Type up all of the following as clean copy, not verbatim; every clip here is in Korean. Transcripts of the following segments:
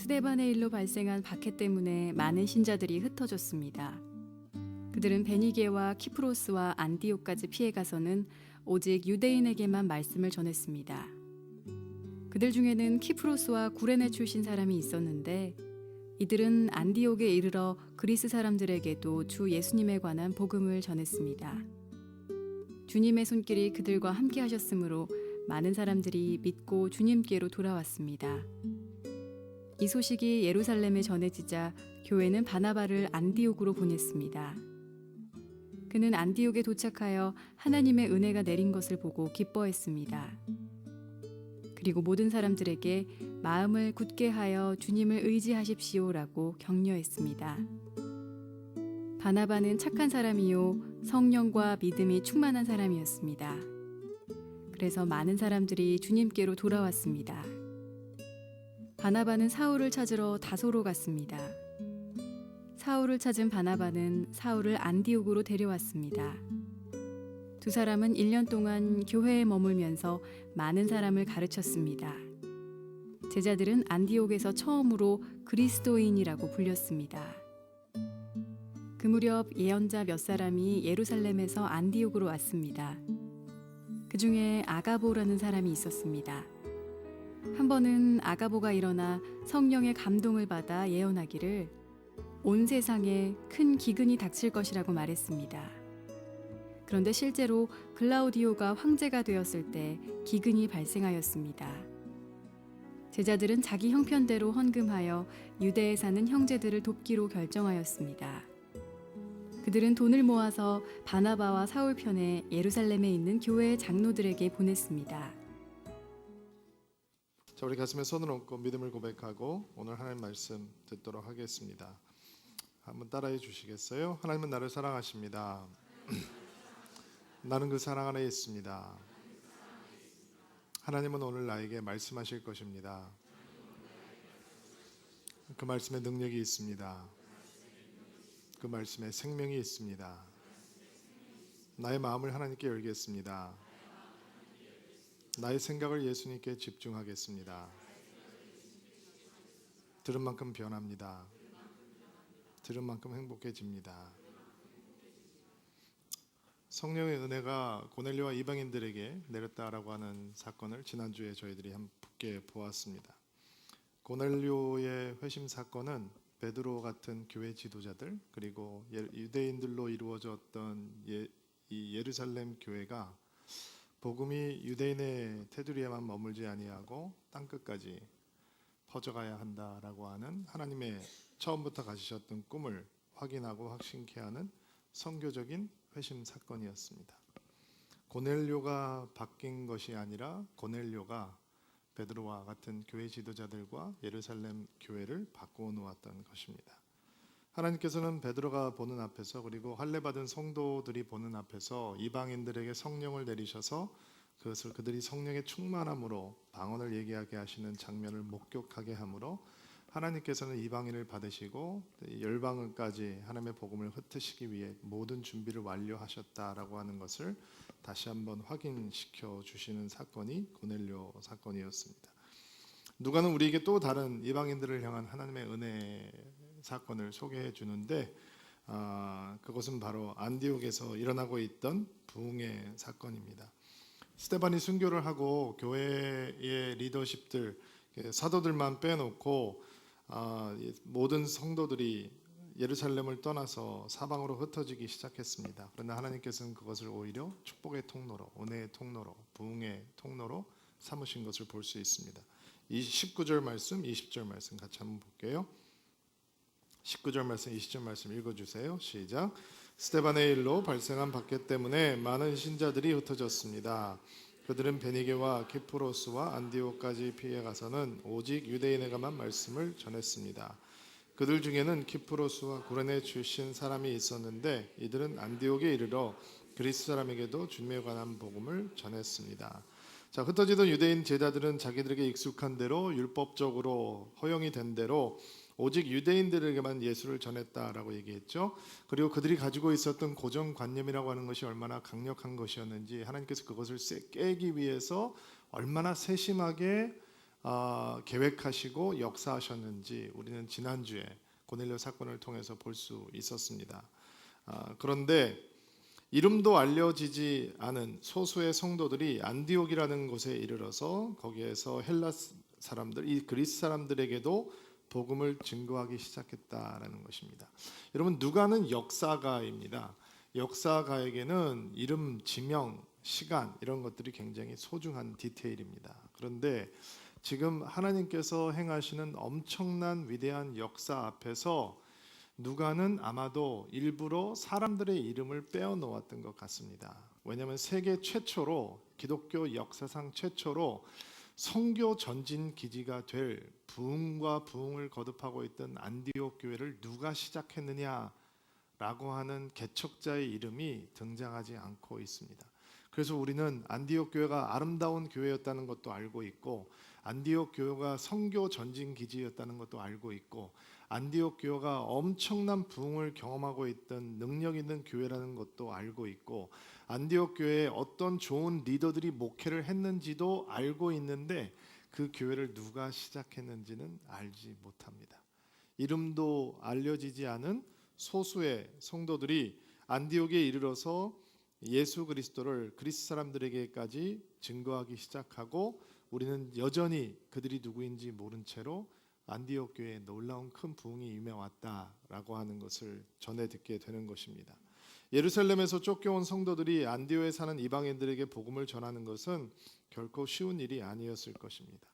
스데반의 일로 발생한 박해 때문에 많은 신자들이 흩어졌습니다. 그들은 베니게와 키프로스와 안디옥까지 피해가서는 오직 유대인에게만 말씀을 전했습니다. 그들 중에는 키프로스와 구레네 출신 사람이 있었는데 이들은 안디옥에 이르러 그리스 사람들에게도 주 예수님에 관한 복음을 전했습니다. 주님의 손길이 그들과 함께 하셨으므로 많은 사람들이 믿고 주님께로 돌아왔습니다. 이 소식이 예루살렘에 전해지자 교회는 바나바를 안디옥으로 보냈습니다. 그는 안디옥에 도착하여 하나님의 은혜가 내린 것을 보고 기뻐했습니다. 그리고 모든 사람들에게 마음을 굳게 하여 주님을 의지하십시오라고 격려했습니다. 바나바는 착한 사람이요 성령과 믿음이 충만한 사람이었습니다. 그래서 많은 사람들이 주님께로 돌아왔습니다. 바나바는 사울을 찾으러 다소로 갔습니다. 사울을 찾은 바나바는 사울을 안디옥으로 데려왔습니다. 두 사람은 1년 동안 교회에 머물면서 많은 사람을 가르쳤습니다. 제자들은 안디옥에서 처음으로 그리스도인이라고 불렸습니다. 그 무렵 예언자 몇 사람이 예루살렘에서 안디옥으로 왔습니다. 그 중에 아가보라는 사람이 있었습니다. 한 번은 아가보가 일어나 성령의 감동을 받아 예언하기를 온 세상에 큰 기근이 닥칠 것이라고 말했습니다. 그런데 실제로 글라우디오가 황제가 되었을 때 기근이 발생하였습니다. 제자들은 자기 형편대로 헌금하여 유대에 사는 형제들을 돕기로 결정하였습니다. 그들은 돈을 모아서 바나바와 사울 편에 예루살렘에 있는 교회의 장로들에게 보냈습니다. 자, 우리 가슴에 손을 얹고 믿음을 고백하고 오늘 하나님 말씀 듣도록 하겠습니다. 한번 따라해 주시겠어요? 하나님은 나를 사랑하십니다. 나는 그 사랑 안에 있습니다. 하나님은 오늘 나에게 말씀하실 것입니다. 그 말씀에 능력이 있습니다. 그 말씀에 생명이 있습니다. 나의 마음을 하나님께 열겠습니다. 나의 생각을 예수님께 집중하겠습니다. 들은 만큼 변합니다. 들은 만큼 행복해집니다. 성령의 은혜가 고넬료와 이방인들에게 내렸다라고 하는 사건을 지난주에 저희들이 함께 보았습니다. 고넬료의 회심 사건은 베드로 같은 교회 지도자들 그리고 유대인들로 이루어졌던 이 예루살렘 교회가 복음이 유대인의 테두리에만 머물지 아니하고 땅끝까지 퍼져가야 한다라고 하는 하나님의 처음부터 가지셨던 꿈을 확인하고 확신케 하는 선교적인 회심 사건이었습니다. 고넬료가 바뀐 것이 아니라 고넬료가 베드로와 같은 교회 지도자들과 예루살렘 교회를 바꾸어 놓았던 것입니다. 하나님께서는 베드로가 보는 앞에서 그리고 할례받은 성도들이 보는 앞에서 이방인들에게 성령을 내리셔서 그것을 그들이 성령의 충만함으로 방언을 얘기하게 하시는 장면을 목격하게 함으로 하나님께서는 이방인을 받으시고 열방을까지 하나님의 복음을 흩으시기 위해 모든 준비를 완료하셨다라고 하는 것을 다시 한번 확인시켜 주시는 사건이 고넬료 사건이었습니다. 누가는 우리에게 또 다른 이방인들을 향한 하나님의 은혜 사건을 소개해 주는데 그것은 바로 안디옥에서 일어나고 있던 부흥의 사건입니다. 스데반이 순교를 하고 교회의 리더십들 사도들만 빼놓고 모든 성도들이 예루살렘을 떠나서 사방으로 흩어지기 시작했습니다. 그러나 하나님께서는 그것을 오히려 축복의 통로로, 은혜의 통로로, 부흥의 통로로 삼으신 것을 볼 수 있습니다. 이 19절 말씀, 20절 말씀 같이 한번 볼게요. 19절 말씀, 20절 말씀 읽어주세요. 시작. 스데반의 일로 발생한 박해 때문에 많은 신자들이 흩어졌습니다. 그들은 베니게와 키프로스와 안디옥까지 피해가서는 오직 유대인에게만 말씀을 전했습니다. 그들 중에는 키프로스와 구레네 출신 사람이 있었는데 이들은 안디옥에 이르러 그리스 사람에게도 주님에 관한 복음을 전했습니다. 자, 흩어지던 유대인 제자들은 자기들에게 익숙한 대로 율법적으로 허용이 된 대로 오직 유대인들에게만 예수를 전했다라고 얘기했죠. 그리고 그들이 가지고 있었던 고정관념이라고 하는 것이 얼마나 강력한 것이었는지 하나님께서 그것을 깨기 위해서 얼마나 세심하게 계획하시고 역사하셨는지 우리는 지난주에 고넬료 사건을 통해서 볼 수 있었습니다. 그런데 이름도 알려지지 않은 소수의 성도들이 안디옥이라는 곳에 이르러서 거기에서 헬라 사람들, 이 그리스 사람들에게도 복음을 증거하기 시작했다라는 것입니다. 여러분, 누가는 역사가입니다. 역사가에게는 이름, 지명, 시간 이런 것들이 굉장히 소중한 디테일입니다. 그런데 지금 하나님께서 행하시는 엄청난 위대한 역사 앞에서 누가는 아마도 일부러 사람들의 이름을 빼어 놓았던 것 같습니다. 왜냐하면 세계 최초로, 기독교 역사상 최초로 선교 전진 기지가 될 부흥과 부흥을 거듭하고 있던 안디옥 교회를 누가 시작했느냐라고 하는 개척자의 이름이 등장하지 않고 있습니다. 그래서 우리는 안디옥 교회가 아름다운 교회였다는 것도 알고 있고, 안디옥 교회가 선교 전진 기지였다는 것도 알고 있고, 안디옥 교회가 엄청난 부흥을 경험하고 있던 능력 있는 교회라는 것도 알고 있고, 안디옥 교회에 어떤 좋은 리더들이 목회를 했는지도 알고 있는데 그 교회를 누가 시작했는지는 알지 못합니다. 이름도 알려지지 않은 소수의 성도들이 안디옥에 이르러서 예수 그리스도를 그리스 사람들에게까지 증거하기 시작하고, 우리는 여전히 그들이 누구인지 모른 채로 안디옥 교회에 놀라운 큰 부흥이 임해왔다라고 하는 것을 전해 듣게 되는 것입니다. 예루살렘에서 쫓겨온 성도들이 안디옥에 사는 이방인들에게 복음을 전하는 것은 결코 쉬운 일이 아니었을 것입니다.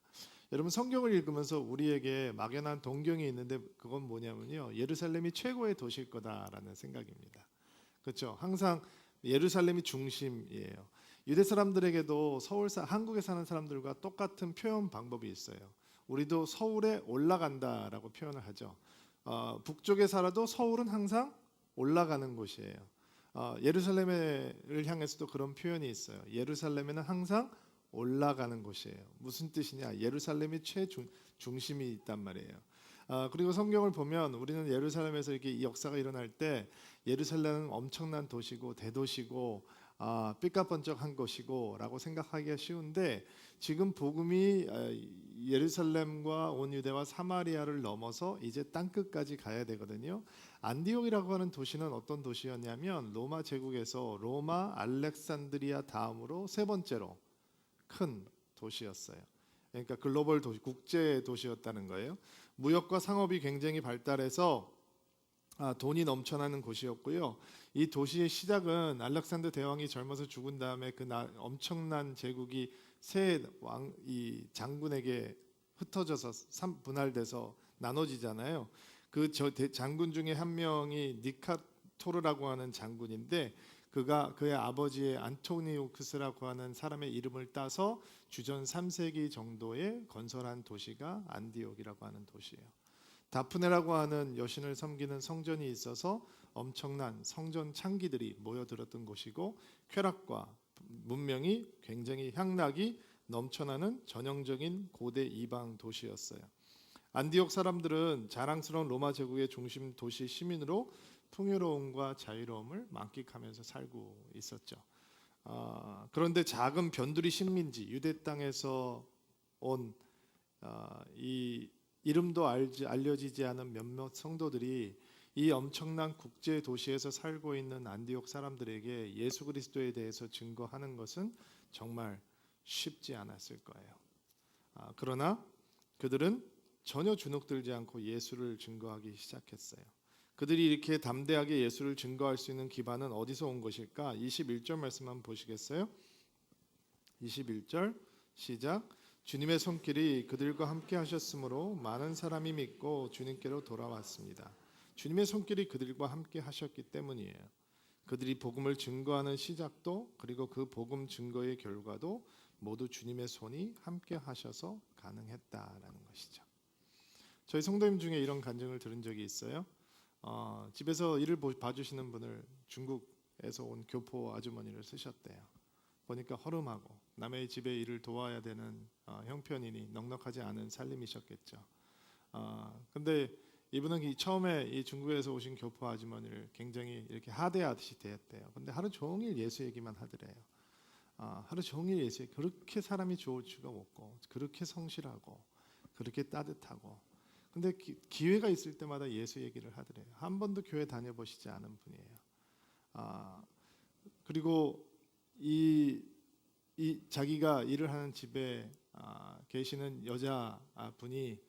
여러분, 성경을 읽으면서 우리에게 막연한 동경이 있는데 그건 뭐냐면요, 예루살렘이 최고의 도시일 거다라는 생각입니다. 그렇죠? 항상 예루살렘이 중심이에요. 유대 사람들에게도 한국에 사는 사람들과 똑같은 표현 방법이 있어요. 우리도 서울에 올라간다라고 표현을 하죠. 북쪽에 살아도 서울은 항상 올라가는 곳이에요. 예루살렘을 향해서도 그런 표현이 있어요. 예루살렘에는 항상 올라가는 곳이에요. 무슨 뜻이냐? 예루살렘이 중심이 있단 말이에요. 그리고 성경을 보면 우리는 예루살렘에서 이렇게 이 역사가 일어날 때 예루살렘은 엄청난 도시고 대도시고 삐까번쩍한 것이고라고 생각하기가 쉬운데, 지금 복음이 예루살렘과 온 유대와 사마리아를 넘어서 이제 땅끝까지 가야 되거든요. 안디옥이라고 하는 도시는 어떤 도시였냐면 로마 제국에서 로마 알렉산드리아 다음으로 세 번째로 큰 도시였어요. 그러니까 글로벌 도시, 국제 도시였다는 거예요. 무역과 상업이 굉장히 발달해서 돈이 넘쳐나는 곳이었고요. 이 도시의 시작은 알렉산더 대왕이 젊어서 죽은 다음에 그 엄청난 제국이 세 이 장군에게 흩어져서 분할돼서 나눠지잖아요. 그 장군 중에 한 명이 니카토르라고 하는 장군인데, 그의 아버지의 안토니우크스라고 하는 사람의 이름을 따서 주전 3세기 정도에 건설한 도시가 안디옥이라고 하는 도시예요. 다프네라고 하는 여신을 섬기는 성전이 있어서 엄청난 성전 창기들이 모여들었던 곳이고, 쾌락과 문명이 굉장히 향락이 넘쳐나는 전형적인 고대 이방 도시였어요. 안디옥 사람들은 자랑스러운 로마 제국의 중심 도시 시민으로 풍요로움과 자유로움을 만끽하면서 살고 있었죠. 그런데 작은 변두리 식민지 유대 땅에서 온 이 이름도 알려지지 않은 몇몇 성도들이 이 엄청난 국제 도시에서 살고 있는 안디옥 사람들에게 예수 그리스도에 대해서 증거하는 것은 정말 쉽지 않았을 거예요. 그러나 그들은 전혀 주눅들지 않고 예수를 증거하기 시작했어요. 그들이 이렇게 담대하게 예수를 증거할 수 있는 기반은 어디서 온 것일까? 21절 말씀 한번 보시겠어요? 21절 시작. 주님의 손길이 그들과 함께 하셨으므로 많은 사람이 믿고 주님께로 돌아왔습니다. 주님의 손길이 그들과 함께 하셨기 때문이에요. 그들이 복음을 증거하는 시작도, 그리고 그 복음 증거의 결과도 모두 주님의 손이 함께 하셔서 가능했다라는 것이죠. 저희 성도님 중에 이런 간증을 들은 적이 있어요. 집에서 일을 봐주시는 분을 중국에서 온 교포 아주머니를 쓰셨대요. 보니까 허름하고 남의 집에 일을 도와야 되는 형편이니 넉넉하지 않은 살림이셨겠죠. 근데 이분은 처음에 이 중국에서 오신 교포 아주머니를 굉장히 이렇게 하대하듯이 대했대요. 근데 하루 종일 예수 얘기만 하더래요. 하루 종일 예수에 그렇게 사람이 좋을 수가 없고 그렇게 성실하고 그렇게 따뜻하고 근데 기회가 있을 때마다 예수 얘기를 하더래요. 한 번도 교회 다녀보시지 않은 분이에요. 그리고 이 자기가 일을 하는 집에 계시는 여자 분이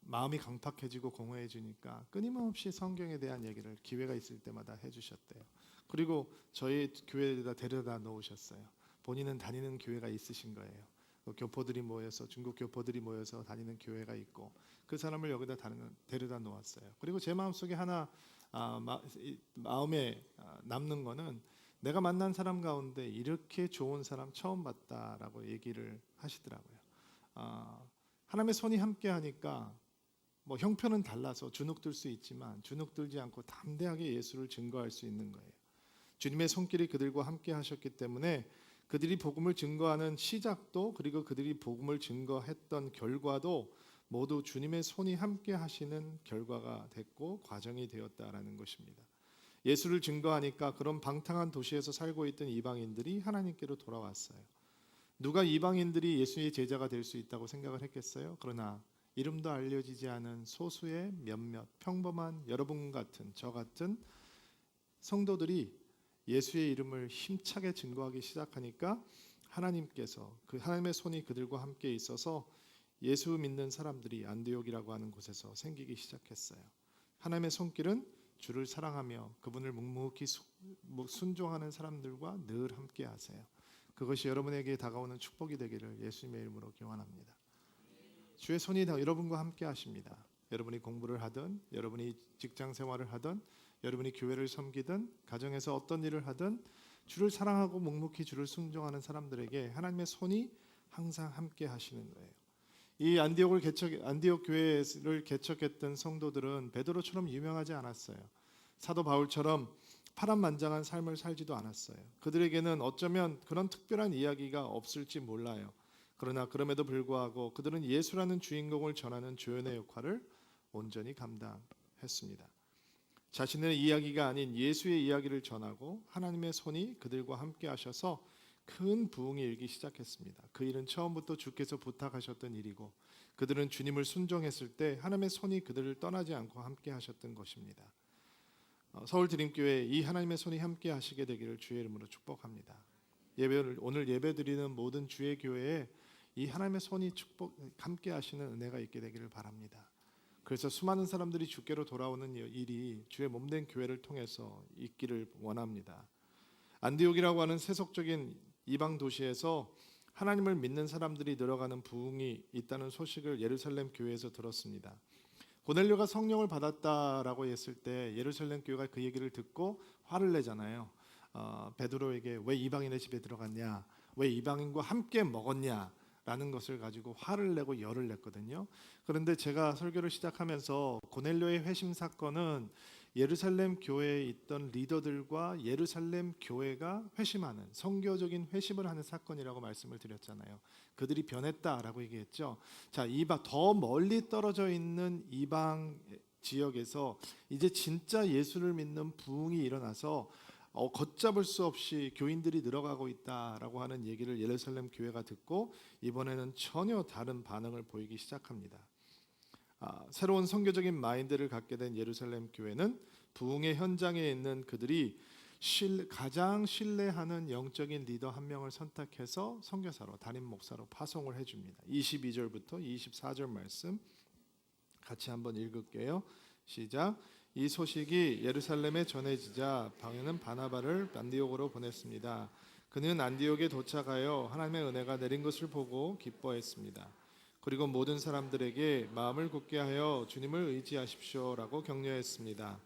마음이 강팍해지고 공허해지니까 끊임없이 성경에 대한 얘기를 기회가 있을 때마다 해주셨대요. 그리고 저희 교회에다 데려다 놓으셨어요. 본인은 다니는 교회가 있으신 거예요. 교포들이 모여서 중국 교포들이 모여서 다니는 교회가 있고 그 사람을 여기다 데려다 놓았어요. 그리고 제 마음속에 하나 마음에 남는 거는 내가 만난 사람 가운데 이렇게 좋은 사람 처음 봤다라고 얘기를 하시더라고요. 하나님의 손이 함께 하니까 뭐 형편은 달라서 주눅들 수 있지만 주눅들지 않고 담대하게 예수를 증거할 수 있는 거예요. 주님의 손길이 그들과 함께 하셨기 때문에 그들이 복음을 증거하는 시작도 그리고 그들이 복음을 증거했던 결과도 모두 주님의 손이 함께 하시는 결과가 됐고 과정이 되었다라는 것입니다. 예수를 증거하니까 그런 방탕한 도시에서 살고 있던 이방인들이 하나님께로 돌아왔어요. 누가 이방인들이 예수의 제자가 될 수 있다고 생각을 했겠어요? 그러나 이름도 알려지지 않은 소수의 몇몇 평범한 여러분 같은 저 같은 성도들이 예수의 이름을 힘차게 증거하기 시작하니까 하나님께서 그 하나님의 손이 그들과 함께 있어서 예수 믿는 사람들이 안디옥이라고 하는 곳에서 생기기 시작했어요. 하나님의 손길은 주를 사랑하며 그분을 묵묵히 순종하는 사람들과 늘 함께 하세요. 그것이 여러분에게 다가오는 축복이 되기를 예수님의 이름으로 기원합니다. 주의 손이 여러분과 함께 하십니다. 여러분이 공부를 하든 여러분이 직장 생활을 하든 여러분이 교회를 섬기든 가정에서 어떤 일을 하든 주를 사랑하고 묵묵히 주를 순종하는 사람들에게 하나님의 손이 항상 함께 하시는 거예요. 이 안디옥 교회를 개척했던 성도들은 베드로처럼 유명하지 않았어요. 사도 바울처럼 파란만장한 삶을 살지도 않았어요. 그들에게는 어쩌면 그런 특별한 이야기가 없을지 몰라요. 그러나 그럼에도 불구하고 그들은 예수라는 주인공을 전하는 조연의 역할을 온전히 감당했습니다. 자신의 이야기가 아닌 예수의 이야기를 전하고 하나님의 손이 그들과 함께 하셔서 큰 부흥이 일기 시작했습니다. 그 일은 처음부터 주께서 부탁하셨던 일이고 그들은 주님을 순종했을 때 하나님의 손이 그들을 떠나지 않고 함께 하셨던 것입니다. 서울 드림교회 이 하나님의 손이 함께 하시게 되기를 주의 이름으로 축복합니다. 오늘 예배드리는 모든 주의 교회에 이 하나님의 손이 함께 하시는 은혜가 있게 되기를 바랍니다. 그래서 수많은 사람들이 주께로 돌아오는 일이 주의 몸된 교회를 통해서 있기를 원합니다. 안디옥이라고 하는 세속적인 이방 도시에서 하나님을 믿는 사람들이 늘어가는 부흥이 있다는 소식을 예루살렘 교회에서 들었습니다. 고넬료가 성령을 받았다라고 했을 때 예루살렘 교회가 그 얘기를 듣고 화를 내잖아요. 베드로에게 왜 이방인의 집에 들어갔냐, 왜 이방인과 함께 먹었냐 라는 것을 가지고 화를 내고 열을 냈거든요. 그런데 제가 설교를 시작하면서 고넬료의 회심 사건은 예루살렘 교회에 있던 리더들과 예루살렘 교회가 회심하는 선교적인 회심을 하는 사건이라고 말씀을 드렸잖아요. 그들이 변했다라고 얘기했죠. 자, 더 멀리 떨어져 있는 이방 지역에서 이제 진짜 예수를 믿는 부흥이 일어나서 걷잡을 수 없이 교인들이 늘어가고 있다라고 하는 얘기를 예루살렘 교회가 듣고 이번에는 전혀 다른 반응을 보이기 시작합니다. 새로운 선교적인 마인드를 갖게 된 예루살렘 교회는 부흥의 현장에 있는 그들이 가장 신뢰하는 영적인 리더 한 명을 선택해서 선교사로 담임 목사로 파송을 해줍니다. 22절부터 24절 말씀 같이 한번 읽을게요. 시작. 이 소식이 예루살렘에 전해지자 방에는 바나바를 안디옥으로 보냈습니다. 그는 안디옥에 도착하여 하나님의 은혜가 내린 것을 보고 기뻐했습니다. 그리고 모든 사람들에게 마음을 굳게 하여 주님을 의지하십시오라고 격려했습니다.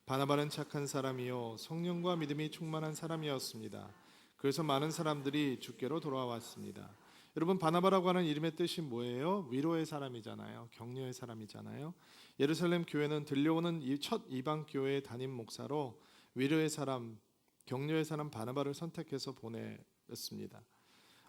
바나바는 착한 사람이요 성령과 믿음이 충만한 사람이었습니다. 그래서 많은 사람들이 주께로 돌아왔습니다. 여러분, 바나바라고 하는 이름의 뜻이 뭐예요? 위로의 사람이잖아요. 격려의 사람이잖아요. 예루살렘 교회는 들려오는 첫 이방 교회의 담임 목사로 위로의 사람, 격려의 사람 바나바를 선택해서 보냈습니다.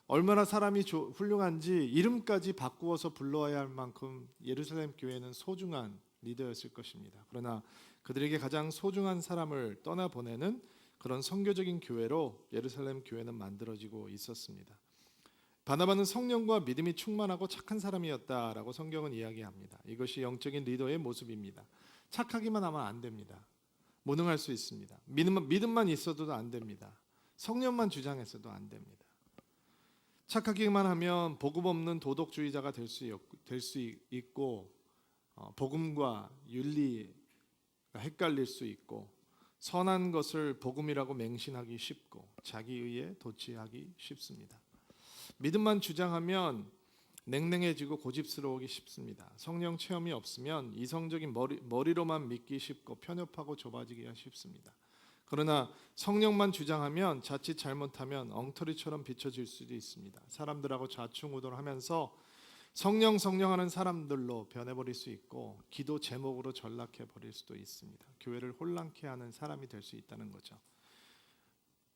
얼마나 사람이 훌륭한지 이름까지 바꾸어서 불러야 할 만큼 예루살렘 교회는 소중한 리더였을 것입니다. 그러나 그들에게 가장 소중한 사람을 떠나보내는 그런 선교적인 교회로 예루살렘 교회는 만들어지고 있었습니다. 바나바는 성령과 믿음이 충만하고 착한 사람이었다라고 성경은 이야기합니다. 이것이 영적인 리더의 모습입니다. 착하기만 하면 안 됩니다. 무능할 수 있습니다. 믿음만 있어도 안 됩니다. 성령만 주장했어도 안 됩니다. 착하기만 하면 복음 없는 도덕주의자가 될 수 있고 복음과 윤리가 헷갈릴 수 있고 선한 것을 복음이라고 맹신하기 쉽고 자기의에 도취하기 쉽습니다. 믿음만 주장하면 냉랭해지고 고집스러우기 쉽습니다. 성령 체험이 없으면 이성적인 머리로만 믿기 쉽고 편협하고 좁아지기가 쉽습니다. 그러나 성령만 주장하면 자칫 잘못하면 엉터리처럼 비춰질 수도 있습니다. 사람들하고 좌충우돌하면서 성령하는 사람들로 변해버릴 수 있고 기도 제목으로 전락해버릴 수도 있습니다. 교회를 혼란케 하는 사람이 될 수 있다는 거죠.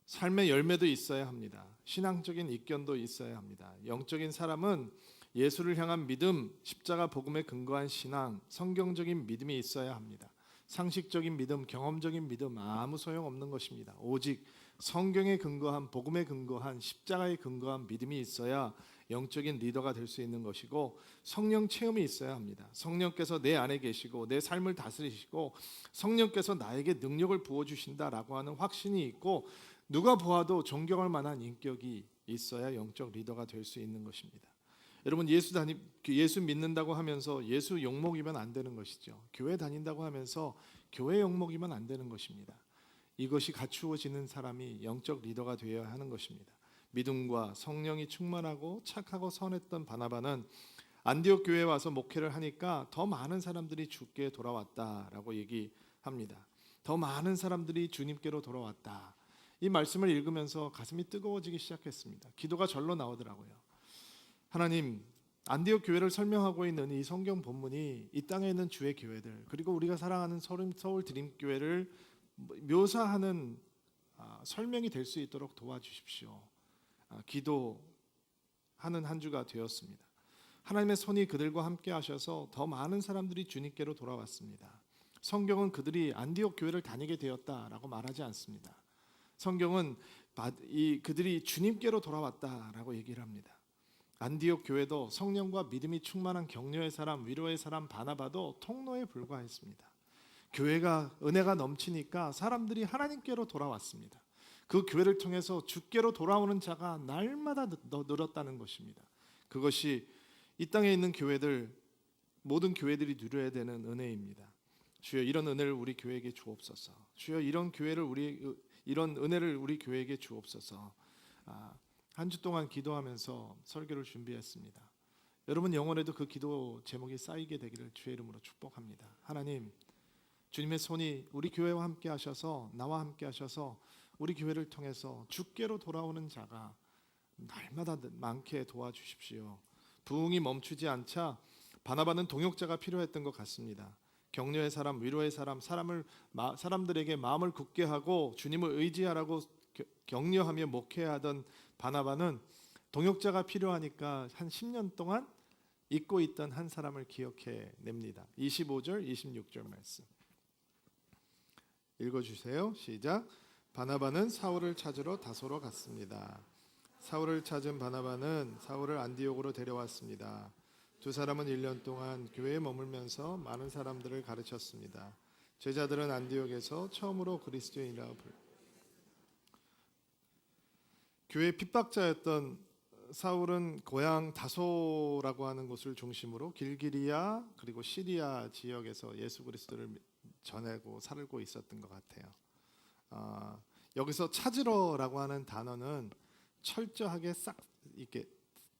삶의 열매도 있어야 합니다. 신앙적인 입견도 있어야 합니다. 영적인 사람은 예수를 향한 믿음, 십자가 복음에 근거한 신앙, 성경적인 믿음이 있어야 합니다. 상식적인 믿음, 경험적인 믿음 아무 소용없는 것입니다. 오직 성경에 근거한, 복음에 근거한, 십자가에 근거한 믿음이 있어야 영적인 리더가 될 수 있는 것이고 성령 체험이 있어야 합니다. 성령께서 내 안에 계시고 내 삶을 다스리시고 성령께서 나에게 능력을 부어주신다라고 하는 확신이 있고 누가 보아도 존경할 만한 인격이 있어야 영적 리더가 될 수 있는 것입니다. 여러분 예수 믿는다고 하면서 예수 욕먹이면 안 되는 것이죠. 교회 다닌다고 하면서 교회 욕먹이면 안 되는 것입니다. 이것이 갖추어지는 사람이 영적 리더가 되어야 하는 것입니다. 믿음과 성령이 충만하고 착하고 선했던 바나바는 안디옥 교회에 와서 목회를 하니까 더 많은 사람들이 주께 돌아왔다라고 얘기합니다. 더 많은 사람들이 주님께로 돌아왔다. 이 말씀을 읽으면서 가슴이 뜨거워지기 시작했습니다. 기도가 절로 나오더라고요. 하나님, 안디옥 교회를 설명하고 있는 이 성경 본문이 이 땅에 있는 주의 교회들 그리고 우리가 사랑하는 서울 드림교회를 묘사하는 설명이 될 수 있도록 도와주십시오. 기도하는 한 주가 되었습니다. 하나님의 손이 그들과 함께 하셔서 더 많은 사람들이 주님께로 돌아왔습니다. 성경은 그들이 안디옥 교회를 다니게 되었다라고 말하지 않습니다. 성경은 그들이 주님께로 돌아왔다라고 얘기를 합니다. 안디옥 교회도 성령과 믿음이 충만한 격려의 사람, 위로의 사람 바나바도 통로에 불과했습니다. 교회가 은혜가 넘치니까 사람들이 하나님께로 돌아왔습니다. 그 교회를 통해서 주께로 돌아오는 자가 날마다 늘었다는 것입니다. 그것이 이 땅에 있는 모든 교회들이 누려야 되는 은혜입니다. 주여 이런 은혜를 우리 교회에게 주옵소서. 주여 이런 은혜를 우리 교회에게 주옵소서. 한 주 동안 기도하면서 설교를 준비했습니다. 여러분 영혼에도 그 기도 제목이 쌓이게 되기를 주의 이름으로 축복합니다. 하나님, 주님의 손이 우리 교회와 함께 하셔서 나와 함께 하셔서 우리 교회를 통해서 주께로 돌아오는 자가 날마다 많게 도와주십시오. 부흥이 멈추지 않자 바나바는 동역자가 필요했던 것 같습니다. 격려의 사람, 위로의 사람, 사람들에게 마음을 굳게 하고 주님을 의지하라고 격려하며 목회하던 바나바는 동역자가 필요하니까 한 10년 동안 잊고 있던 한 사람을 기억해 냅니다. 25절, 26절 말씀 읽어주세요. 시작. 바나바는 사울을 찾으러 다소로 갔습니다. 사울을 찾은 바나바는 사울을 안디옥으로 데려왔습니다. 두 사람은 1년 동안 교회에 머물면서 많은 사람들을 가르쳤습니다. 제자들은 안디옥에서 처음으로 그리스도인이라고 불렀습니다. 교회 핍박자였던 사울은 고향 다소라고 하는 곳을 중심으로 길기리아 그리고 시리아 지역에서 예수 그리스도를 전하고 살고 있었던 것 같아요. 여기서 찾으러라고 하는 단어는 철저하게 싹 이렇게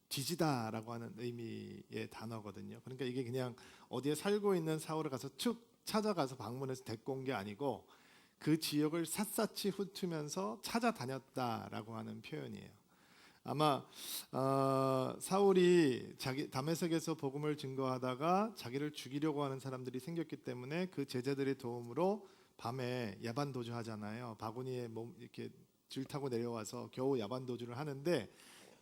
뒤지다라고 하는 의미의 단어거든요. 그러니까 이게 그냥 어디에 살고 있는 사울을 가서 쭉 찾아가서 방문해서 데리고 온 게 아니고 그 지역을 샅샅이 훑으면서 찾아다녔다라고 하는 표현이에요. 아마 사울이 다메섹에서 복음을 증거하다가 자기를 죽이려고 하는 사람들이 생겼기 때문에 그 제자들의 도움으로 밤에 야반 도주하잖아요. 바구니에 이렇게 줄 타고 내려와서 겨우 야반 도주를 하는데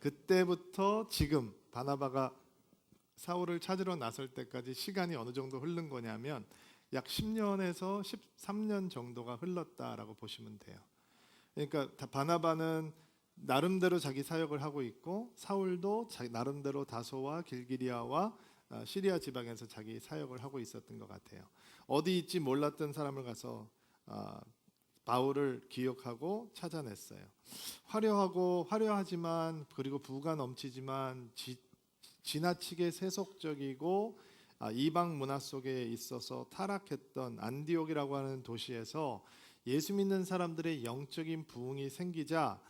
그때부터 지금 바나바가 사울을 찾으러 나설 때까지 시간이 어느 정도 흐른 거냐면 약 10년에서 13년 정도가 흘렀다라고 보시면 돼요. 그러니까 바나바는 나름대로 자기 사역을 하고 있고 사울도 나름대로 다소와 길기리아와 시리아 지방에서 자기 사역을 하고 있었던 것 같아요. 어디 있지 몰랐던 사람을 가서 바울을 기억하고 찾아냈어요. 화려하지만 그리고 부가 넘치지만 지나치게 세속적이고 이방 문화 속에 있어서 타락했던 안디옥이라고 하는 도시에서 예수 믿는 사람들의 영적인 부흥이 생기자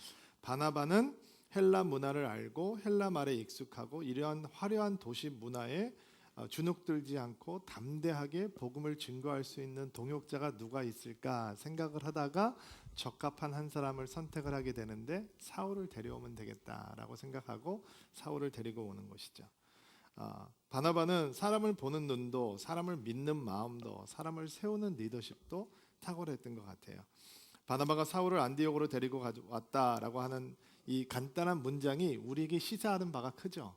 바나바는 헬라 문화를 알고 헬라 말에 익숙하고 이러한 화려한 도시 문화에 주눅들지 않고 담대하게 복음을 증거할 수 있는 동역자가 누가 있을까 생각을 하다가 적합한 한 사람을 선택을 하게 되는데 사울을 데려오면 되겠다라고 생각하고 사울을 데리고 오는 것이죠. 바나바는 사람을 보는 눈도 사람을 믿는 마음도 사람을 세우는 리더십도 탁월했던 것 같아요. 바나바가 사울을 안디옥으로 데리고 왔다라고 하는 이 간단한 문장이 우리에게 시사하는 바가 크죠.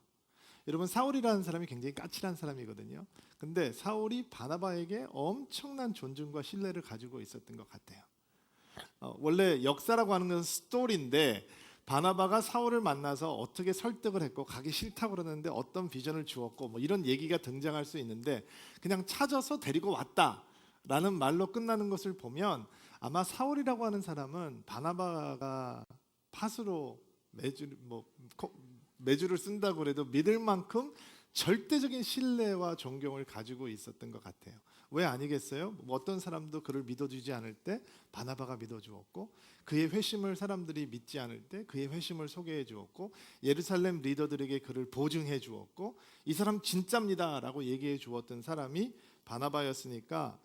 여러분, 사울이라는 사람이 굉장히 까칠한 사람이거든요. 근데 사울이 바나바에게 엄청난 존중과 신뢰를 가지고 있었던 것 같아요. 원래 역사라고 하는 것은 스토리인데 바나바가 사울을 만나서 어떻게 설득을 했고 가기 싫다고 그러는데 어떤 비전을 주었고 뭐 이런 얘기가 등장할 수 있는데 그냥 찾아서 데리고 왔다라는 말로 끝나는 것을 보면 아마 사울이라고 하는 사람은 바나바가 팥으로 매주를 쓴다고 해도 믿을 만큼 절대적인 신뢰와 존경을 가지고 있었던 것 같아요. 왜 아니겠어요? 어떤 사람도 그를 믿어주지 않을 때 바나바가 믿어주었고 그의 회심을 사람들이 믿지 않을 때 그의 회심을 소개해 주었고 예루살렘 리더들에게 그를 보증해 주었고 이 사람 진짜입니다 라고 얘기해 주었던 사람이 바나바였으니까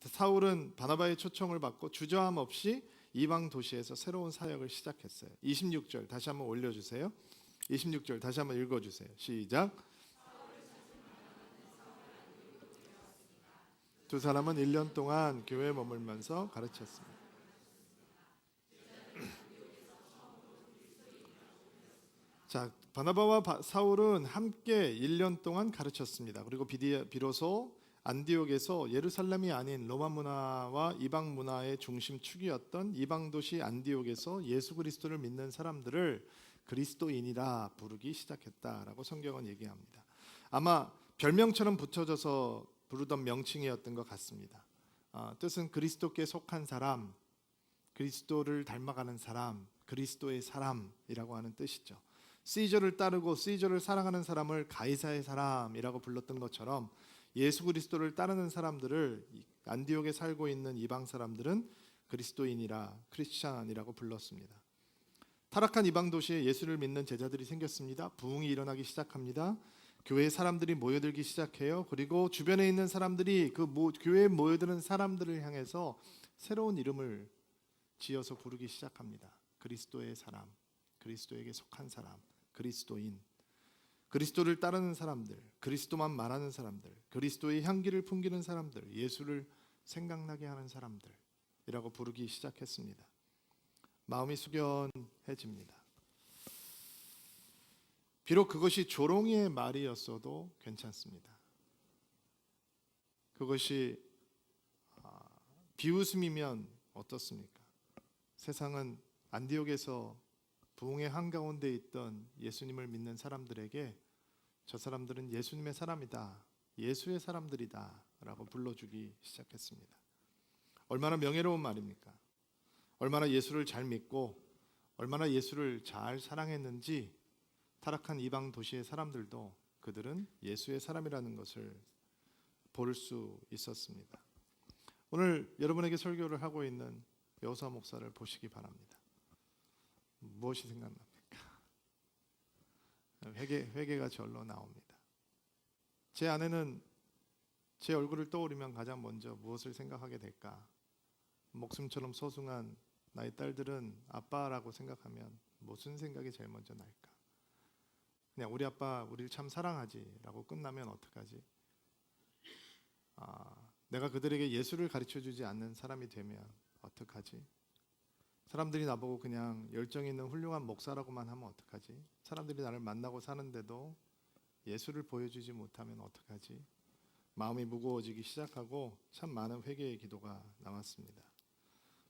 사울은 바나바의 초청을 받고 주저함 없이 이방 도시에서 새로운 사역을 시작했어요. 26절 다시 한번 올려주세요. 26절 다시 한번 읽어주세요. 시작. 두 사람은 1년 동안 교회에 머물면서 가르쳤습니다. 자, 바나바와 사울은 함께 1년 동안 가르쳤습니다. 그리고 비로소 안디옥에서 예루살렘이 아닌 로마 문화와 이방 문화의 중심축이었던 이방 도시 안디옥에서 예수 그리스도를 믿는 사람들을 그리스도인이라 부르기 시작했다라고 성경은 얘기합니다. 아마 별명처럼 붙여져서 부르던 명칭이었던 것 같습니다. 뜻은 그리스도께 속한 사람, 그리스도를 닮아가는 사람, 그리스도의 사람이라고 하는 뜻이죠. 시저를 따르고 시저를 사랑하는 사람을 가이사의 사람이라고 불렀던 것처럼 예수 그리스도를 따르는 사람들을 안디옥에 살고 있는 이방 사람들은 그리스도인이라 크리스찬이라고 불렀습니다. 타락한 이방 도시에 예수를 믿는 제자들이 생겼습니다. 부흥이 일어나기 시작합니다. 교회에 사람들이 모여들기 시작해요. 그리고 주변에 있는 사람들이 교회에 모여드는 사람들을 향해서 새로운 이름을 지어서 부르기 시작합니다. 그리스도의 사람, 그리스도에게 속한 사람, 그리스도인, 그리스도를 따르는 사람들, 그리스도만 말하는 사람들, 그리스도의 향기를 풍기는 사람들, 예수를 생각나게 하는 사람들이라고 부르기 시작했습니다. 마음이 숙연해집니다. 비록 그것이 조롱의 말이었어도 괜찮습니다. 그것이 비웃음이면 어떻습니까? 세상은 안디옥에서 부흥의 한가운데 있던 예수님을 믿는 사람들에게 저 사람들은 예수님의 사람이다, 예수의 사람들이다 라고 불러주기 시작했습니다. 얼마나 명예로운 말입니까? 얼마나 예수를 잘 믿고 얼마나 예수를 잘 사랑했는지 타락한 이방 도시의 사람들도 그들은 예수의 사람이라는 것을 볼 수 있었습니다. 오늘 여러분에게 설교를 하고 있는 여호수아 목사를 보시기 바랍니다. 무엇이 생각납니까? 회개가 절로 나옵니다. 제 아내는 제 얼굴을 떠올리면 가장 먼저 무엇을 생각하게 될까? 목숨처럼 소중한 나의 딸들은 아빠라고 생각하면 무슨 생각이 제일 먼저 날까? 그냥 우리 아빠 우리를 참 사랑하지 라고 끝나면 어떡하지? 내가 그들에게 예수를 가르쳐주지 않는 사람이 되면 어떡하지? 사람들이 나보고 그냥 열정 있는 훌륭한 목사라고만 하면 어떡하지? 사람들이 나를 만나고 사는데도 예수를 보여주지 못하면 어떡하지? 마음이 무거워지기 시작하고 참 많은 회개의 기도가 나왔습니다.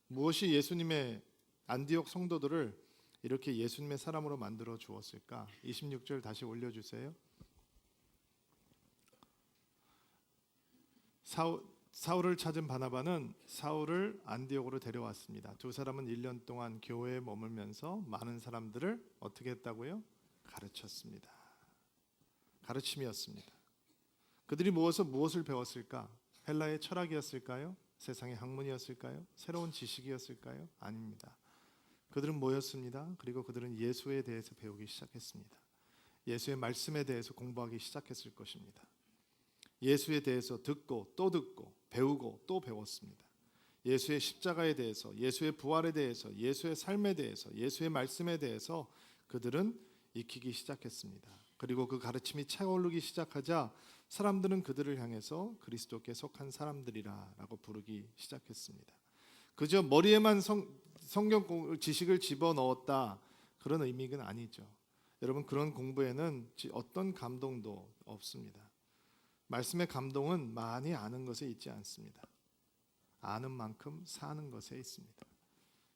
무엇이 예수님의 안디옥 성도들을 이렇게 예수님의 사람으로 만들어 주었을까? 26절 다시 올려주세요. 사울을 찾은 바나바는 사울을 안디옥으로 데려왔습니다. 두 사람은 1년 동안 교회에 머물면서 많은 사람들을 어떻게 했다고요? 가르쳤습니다. 가르침이었습니다. 그들이 모여서 무엇을 배웠을까? 헬라의 철학이었을까요? 세상의 학문이었을까요? 새로운 지식이었을까요? 아닙니다. 그들은 모였습니다. 그리고 그들은 예수에 대해서 배우기 시작했습니다. 예수의 말씀에 대해서 공부하기 시작했을 것입니다. 예수에 대해서 듣고 또 듣고 배우고 또 배웠습니다. 예수의 십자가에 대해서, 예수의 부활에 대해서, 예수의 삶에 대해서, 예수의 말씀에 대해서 그들은 익히기 시작했습니다. 그리고 그 가르침이 차오르기 시작하자 사람들은 그들을 향해서 그리스도께 속한 사람들이라고 부르기 시작했습니다. 그저 머리에만 성경 지식을 집어넣었다 그런 의미는 아니죠. 여러분, 그런 공부에는 어떤 감동도 없습니다. 말씀의 감동은 많이 아는 것에 있지 않습니다. 아는 만큼 사는 것에 있습니다.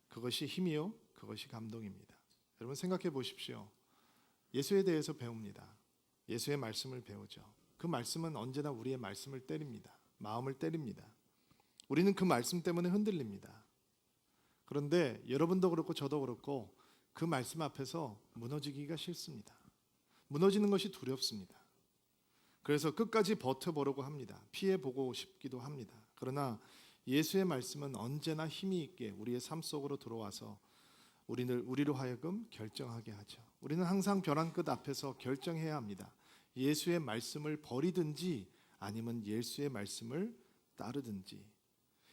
그것이 힘이요, 그것이 감동입니다. 여러분 생각해 보십시오. 예수에 대해서 배웁니다. 예수의 말씀을 배우죠. 그 말씀은 언제나 우리의 말씀을 때립니다. 마음을 때립니다. 우리는 그 말씀 때문에 흔들립니다. 그런데 여러분도 그렇고 저도 그렇고 그 말씀 앞에서 무너지기가 싫습니다. 무너지는 것이 두렵습니다. 그래서 끝까지 버텨보려고 합니다. 피해보고 싶기도 합니다. 그러나 예수의 말씀은 언제나 힘이 있게 우리의 삶 속으로 들어와서 우리로 하여금 결정하게 하죠. 우리는 항상 벼랑 끝 앞에서 결정해야 합니다. 예수의 말씀을 버리든지 아니면 예수의 말씀을 따르든지.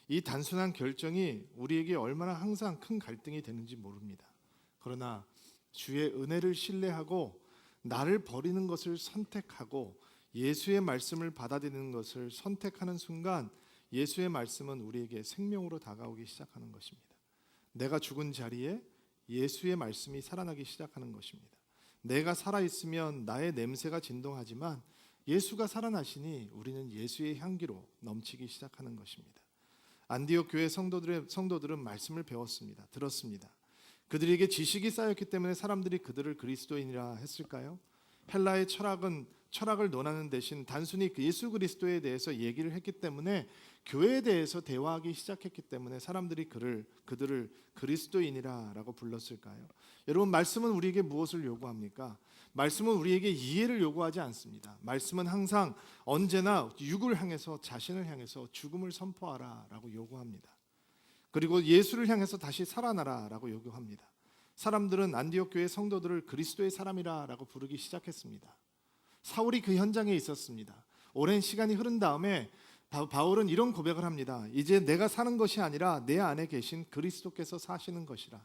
이 단순한 결정이 우리에게 얼마나 항상 큰 갈등이 되는지 모릅니다. 그러나 주의 은혜를 신뢰하고 나를 버리는 것을 선택하고 예수의 말씀을 받아들이는 것을 선택하는 순간 예수의 말씀은 우리에게 생명으로 다가오기 시작하는 것입니다. 내가 죽은 자리에 예수의 말씀이 살아나기 시작하는 것입니다. 내가 살아있으면 나의 냄새가 진동하지만 예수가 살아나시니 우리는 예수의 향기로 넘치기 시작하는 것입니다. 안디옥 교회 성도들은 말씀을 배웠습니다. 들었습니다. 그들에게 지식이 쌓였기 때문에 사람들이 그들을 그리스도인이라 했을까요? 헬라의 철학을 논하는 대신 단순히 예수 그리스도에 대해서 얘기를 했기 때문에 교회에 대해서 대화하기 시작했기 때문에 사람들이 그들을 그리스도인이라고 불렀을까요? 여러분, 말씀은 우리에게 무엇을 요구합니까? 말씀은 우리에게 이해를 요구하지 않습니다. 말씀은 항상 언제나 육을 향해서 자신을 향해서 죽음을 선포하라라고 요구합니다. 그리고 예수를 향해서 다시 살아나라라고 요구합니다. 사람들은 안디옥 교회 성도들을 그리스도의 사람이라고 부르기 시작했습니다. 사울이 그 현장에 있었습니다. 오랜 시간이 흐른 다음에 바울은 이런 고백을 합니다. 이제 내가 사는 것이 아니라 내 안에 계신 그리스도께서 사시는 것이라.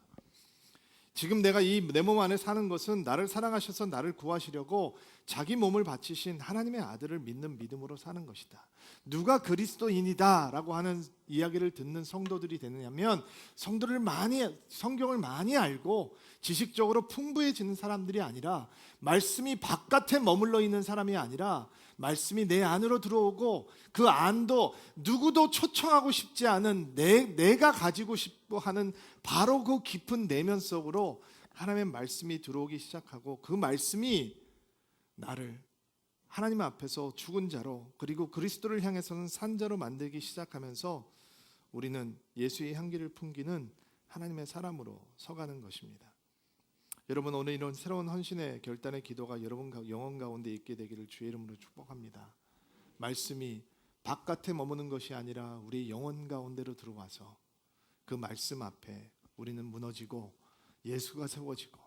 지금 내가 내 몸 안에 사는 것은 나를 사랑하셔서 나를 구하시려고 자기 몸을 바치신 하나님의 아들을 믿는 믿음으로 사는 것이다. 누가 그리스도인이다 라고 하는 이야기를 듣는 성도들이 되느냐면 성경을 많이 알고 지식적으로 풍부해지는 사람들이 아니라 말씀이 바깥에 머물러 있는 사람이 아니라 말씀이 내 안으로 들어오고 그 안도 누구도 초청하고 싶지 않은 내가 가지고 싶어 하는 바로 그 깊은 내면 속으로 하나님의 말씀이 들어오기 시작하고 그 말씀이 나를 하나님 앞에서 죽은 자로 그리고 그리스도를 향해서는 산 자로 만들기 시작하면서 우리는 예수의 향기를 풍기는 하나님의 사람으로 서가는 것입니다. 여러분, 오늘 이런 새로운 헌신의 결단의 기도가 여러분 영혼 가운데 있게 되기를 주의 이름으로 축복합니다. 말씀이 바깥에 머무는 것이 아니라 우리 영혼 가운데로 들어와서 그 말씀 앞에 우리는 무너지고 예수가 세워지고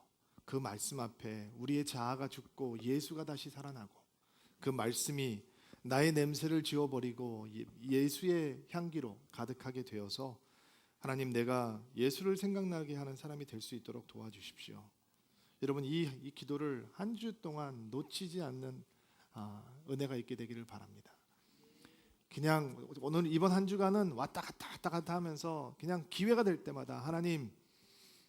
그 말씀 앞에 우리의 자아가 죽고 예수가 다시 살아나고 그 말씀이 나의 냄새를 지워버리고 예수의 향기로 가득하게 되어서 하나님, 내가 예수를 생각나게 하는 사람이 될 수 있도록 도와주십시오. 여러분, 이 기도를 한 주 동안 놓치지 않는 은혜가 있게 되기를 바랍니다. 그냥 오늘 이번 한 주간은 왔다 갔다 하면서 그냥 기회가 될 때마다 하나님,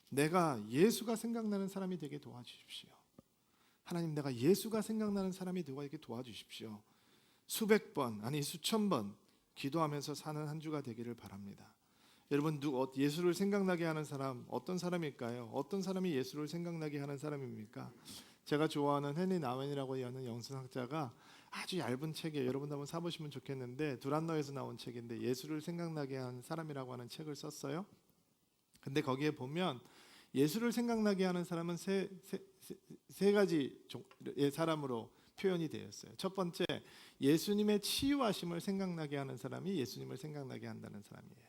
내가 예수가 생각나는 사람이 되게 도와주십시오. 하나님, 내가 예수가 생각나는 사람이 되게 도와주십시오. 수백 번, 아니 수천 번 기도하면서 사는 한 주가 되기를 바랍니다. 여러분 예수를 생각나게 하는 사람 어떤 사람일까요? 어떤 사람이 예수를 생각나게 하는 사람입니까? 제가 좋아하는 헨리 나웬이라고 하는 영성학자가 아주 얇은 책이에요. 여러분도 한번 사보시면 좋겠는데 두란노에서 나온 책인데 예수를 생각나게 한 사람이라고 하는 책을 썼어요. 근데 거기에 보면 예수를 생각나게 하는 사람은 세 가지 종의 사람으로 표현이 되었어요. 첫 번째, 예수님의 치유하심을 생각나게 하는 사람이 예수님을 생각나게 한다는 사람이에요.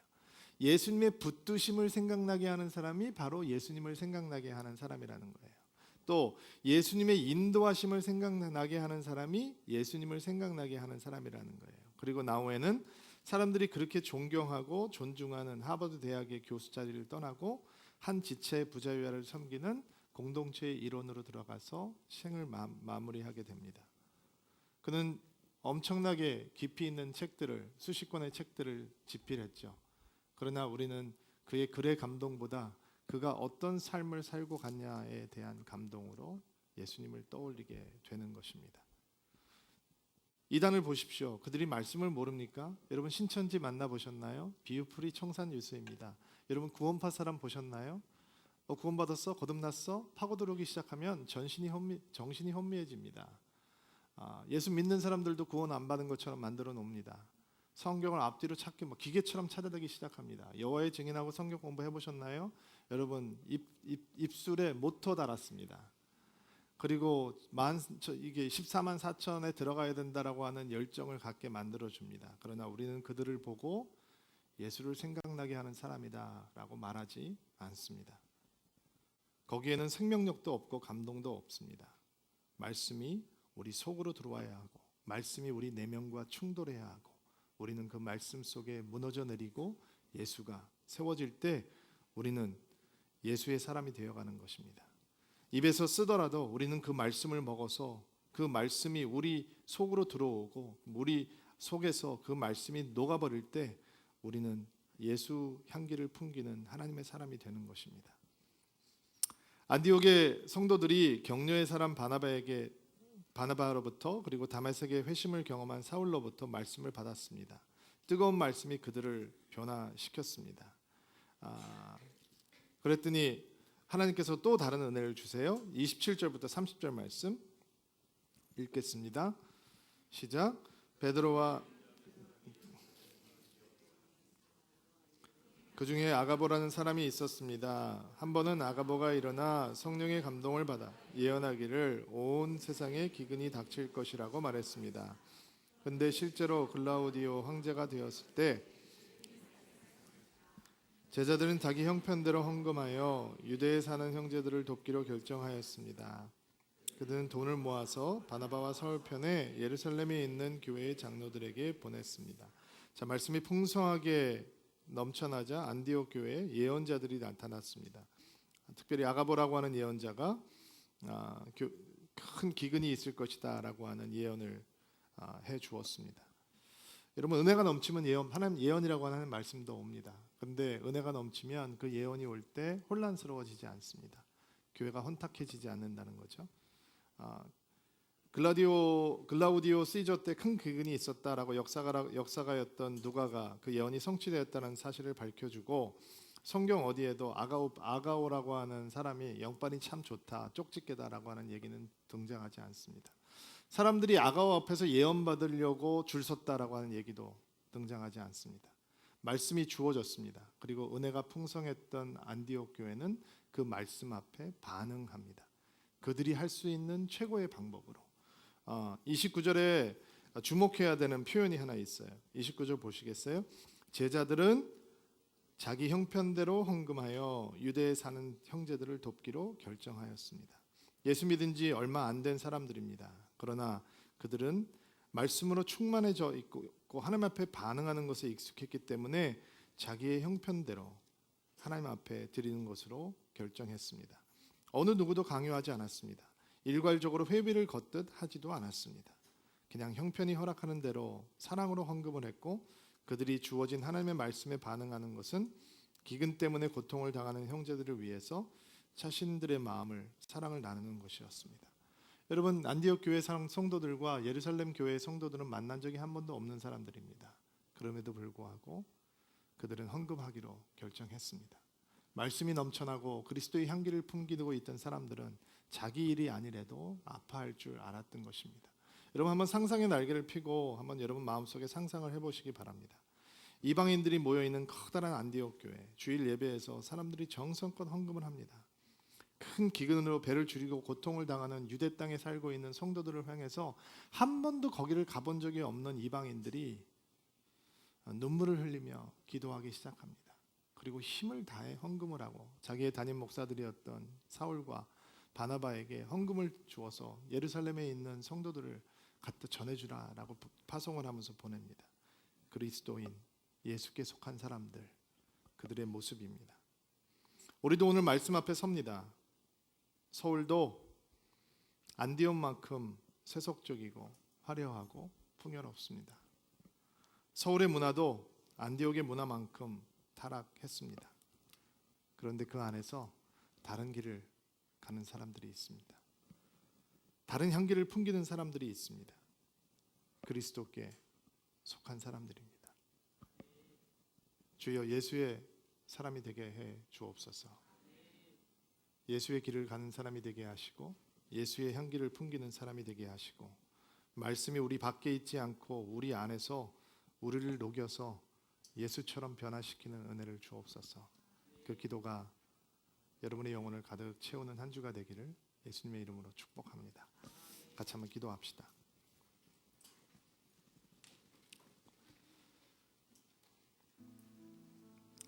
예수님의 붙드심을 생각나게 하는 사람이 바로 예수님을 생각나게 하는 사람이라는 거예요. 또 예수님의 인도하심을 생각나게 하는 사람이 예수님을 생각나게 하는 사람이라는 거예요. 그리고 나후에는 사람들이 그렇게 존경하고 존중하는 하버드 대학의 교수 자리를 떠나고 한 지체의 부자유아를 섬기는 공동체의 일원으로 들어가서 생을 마무리하게 됩니다. 그는 엄청나게 깊이 있는 책들을, 수십 권의 책들을 집필했죠. 그러나 우리는 그의 글의 감동보다 그가 어떤 삶을 살고 갔냐에 대한 감동으로 예수님을 떠올리게 되는 것입니다. 이단을 보십시오. 그들이 말씀을 모릅니까? 여러분 신천지 만나보셨나요? 비유풀이 청산유수입니다. 여러분 구원파 사람 보셨나요? 구원받았어? 거듭났어? 파고 들어오기 시작하면 정신이 혼미해집니다. 예수 믿는 사람들도 구원 안 받은 것처럼 만들어 놓습니다. 성경을 앞뒤로 찾기 기계처럼 찾아대기 시작합니다. 여호와의 증인하고 성경 공부해 보셨나요? 여러분 입술에 모터 달았습니다. 그리고 이게 14만 4천에 들어가야 된다라고 하는 열정을 갖게 만들어 줍니다. 그러나 우리는 그들을 보고 예수를 생각나게 하는 사람이다라고 말하지 않습니다. 거기에는 생명력도 없고 감동도 없습니다. 말씀이 우리 속으로 들어와야 하고 말씀이 우리 내면과 충돌해야 하고 우리는 그 말씀 속에 무너져 내리고 예수가 세워질 때 우리는 예수의 사람이 되어가는 것입니다. 입에서 쓰더라도 우리는 그 말씀을 먹어서 그 말씀이 우리 속으로 들어오고 우리 속에서 그 말씀이 녹아버릴 때 우리는 예수 향기를 풍기는 하나님의 사람이 되는 것입니다. 안디옥의 성도들이 격려의 사람 바나바로부터 그리고 다메섹의 회심을 경험한 사울로부터 말씀을 받았습니다. 뜨거운 말씀이 그들을 변화시켰습니다. 그랬더니 하나님께서 또 다른 은혜를 주세요. 27절부터 30절 말씀 읽겠습니다. 시작. 베드로와 그 중에 아가보라는 사람이 있었습니다. 한 번은 아가보가 일어나 성령의 감동을 받아 예언하기를 온 세상에 기근이 닥칠 것이라고 말했습니다. 그런데 실제로 글라우디오 황제가 되었을 때 제자들은 자기 형편대로 헌금하여 유대에 사는 형제들을 돕기로 결정하였습니다. 그들은 돈을 모아서 바나바와 서울편에 예루살렘에 있는 교회의 장로들에게 보냈습니다. 자, 말씀이 풍성하게 넘쳐나자 안디옥 교회에 예언자들이 나타났습니다. 특별히 아가보라고 하는 예언자가 큰 기근이 있을 것이다 라고 하는 예언을 해 주었습니다. 여러분 은혜가 넘치면 하나님 예언이라고 하는 말씀도 옵니다. 그런데 은혜가 넘치면 그 예언이 올 때 혼란스러워지지 않습니다. 교회가 혼탁해지지 않는다는 거죠. 글라우디오 시저 때 큰 기근이 있었다라고 역사가였던 누가가 그 예언이 성취되었다는 사실을 밝혀주고 성경 어디에도 아가오라고 하는 사람이 영빨이 참 좋다, 쪽집게다라고 하는 얘기는 등장하지 않습니다. 사람들이 아가오 앞에서 예언 받으려고 줄 섰다라고 하는 얘기도 등장하지 않습니다. 말씀이 주어졌습니다. 그리고 은혜가 풍성했던 안디옥 교회는 그 말씀 앞에 반응합니다. 그들이 할 수 있는 최고의 방법으로. 29절에 주목해야 되는 표현이 하나 있어요. 29절 보시겠어요? 제자들은 자기 형편대로 헌금하여 유대에 사는 형제들을 돕기로 결정하였습니다. 예수 믿은 지 얼마 안 된 사람들입니다. 그러나 그들은 말씀으로 충만해져 있고 하나님 앞에 반응하는 것에 익숙했기 때문에 자기의 형편대로 하나님 앞에 드리는 것으로 결정했습니다. 어느 누구도 강요하지 않았습니다. 일괄적으로 회비를 걷듯 하지도 않았습니다. 그냥 형편이 허락하는 대로 사랑으로 헌금을 했고 그들이 주어진 하나님의 말씀에 반응하는 것은 기근 때문에 고통을 당하는 형제들을 위해서 자신들의 마음을 사랑을 나누는 것이었습니다. 여러분 안디옥 교회 성도들과 예루살렘 교회 성도들은 만난 적이 한 번도 없는 사람들입니다. 그럼에도 불구하고 그들은 헌금하기로 결정했습니다. 말씀이 넘쳐나고 그리스도의 향기를 풍기고 있던 사람들은 자기 일이 아니래도 아파할 줄 알았던 것입니다. 여러분 한번 상상의 날개를 펴고 한번 여러분 마음속에 상상을 해보시기 바랍니다. 이방인들이 모여있는 커다란 안디옥 교회, 주일 예배에서 사람들이 정성껏 헌금을 합니다. 큰 기근으로 배를 줄이고 고통을 당하는 유대 땅에 살고 있는 성도들을 향해서 한 번도 거기를 가본 적이 없는 이방인들이 눈물을 흘리며 기도하기 시작합니다. 그리고 힘을 다해 헌금을 하고 자기의 담임 목사들이었던 사울과 바나바에게 헌금을 주어서 예루살렘에 있는 성도들을 갖다 전해주라라고 파송을 하면서 보냅니다. 그리스도인, 예수께 속한 사람들, 그들의 모습입니다. 우리도 오늘 말씀 앞에 섭니다. 서울도 안디옥만큼 세속적이고 화려하고 풍요롭습니다. 서울의 문화도 안디옥의 문화만큼 타락했습니다. 그런데 그 안에서 다른 길을 가는 사람들이 있습니다. 다른 향기를 풍기는 사람들이 있습니다. 그리스도께 속한 사람들입니다. 주여 예수의 사람이 되게 해 주옵소서. 예수의 길을 가는 사람이 되게 하시고 예수의 향기를 풍기는 사람이 되게 하시고 말씀이 우리 밖에 있지 않고 우리 안에서 우리를 녹여서 예수처럼 변화시키는 은혜를 주옵소서. 그 기도가 여러분의 영혼을 가득 채우는 한 주가 되기를 예수님의 이름으로 축복합니다. 같이 한번 기도합시다.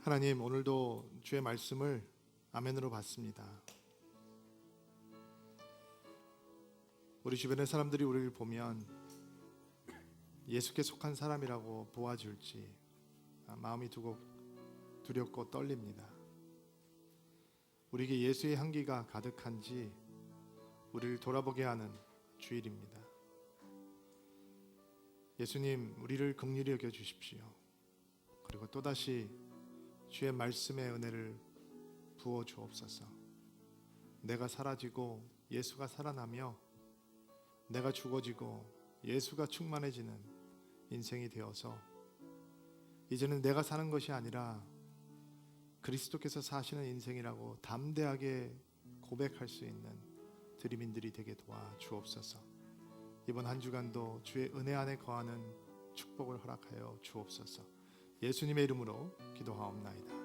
하나님, 오늘도 주의 말씀을 아멘으로 받습니다. 우리 주변의 사람들이 우리를 보면 예수께 속한 사람이라고 보아줄지 마음이 두렵고 떨립니다. 우리에게 예수의 향기가 가득한지 우리를 돌아보게 하는 주일입니다. 예수님, 우리를 긍휼히 여겨 주십시오. 그리고 또다시 주의 말씀의 은혜를 부어 주옵소서. 내가 사라지고 예수가 살아나며 내가 죽어지고 예수가 충만해지는 인생이 되어서 이제는 내가 사는 것이 아니라 그리스도께서 사시는 인생이라고 담대하게 고백할 수 있는 드림인들이 되게 도와 주옵소서. 이번 한 주간도 주의 은혜 안에 거하는 축복을 허락하여 주옵소서. 예수님의 이름으로 기도하옵나이다.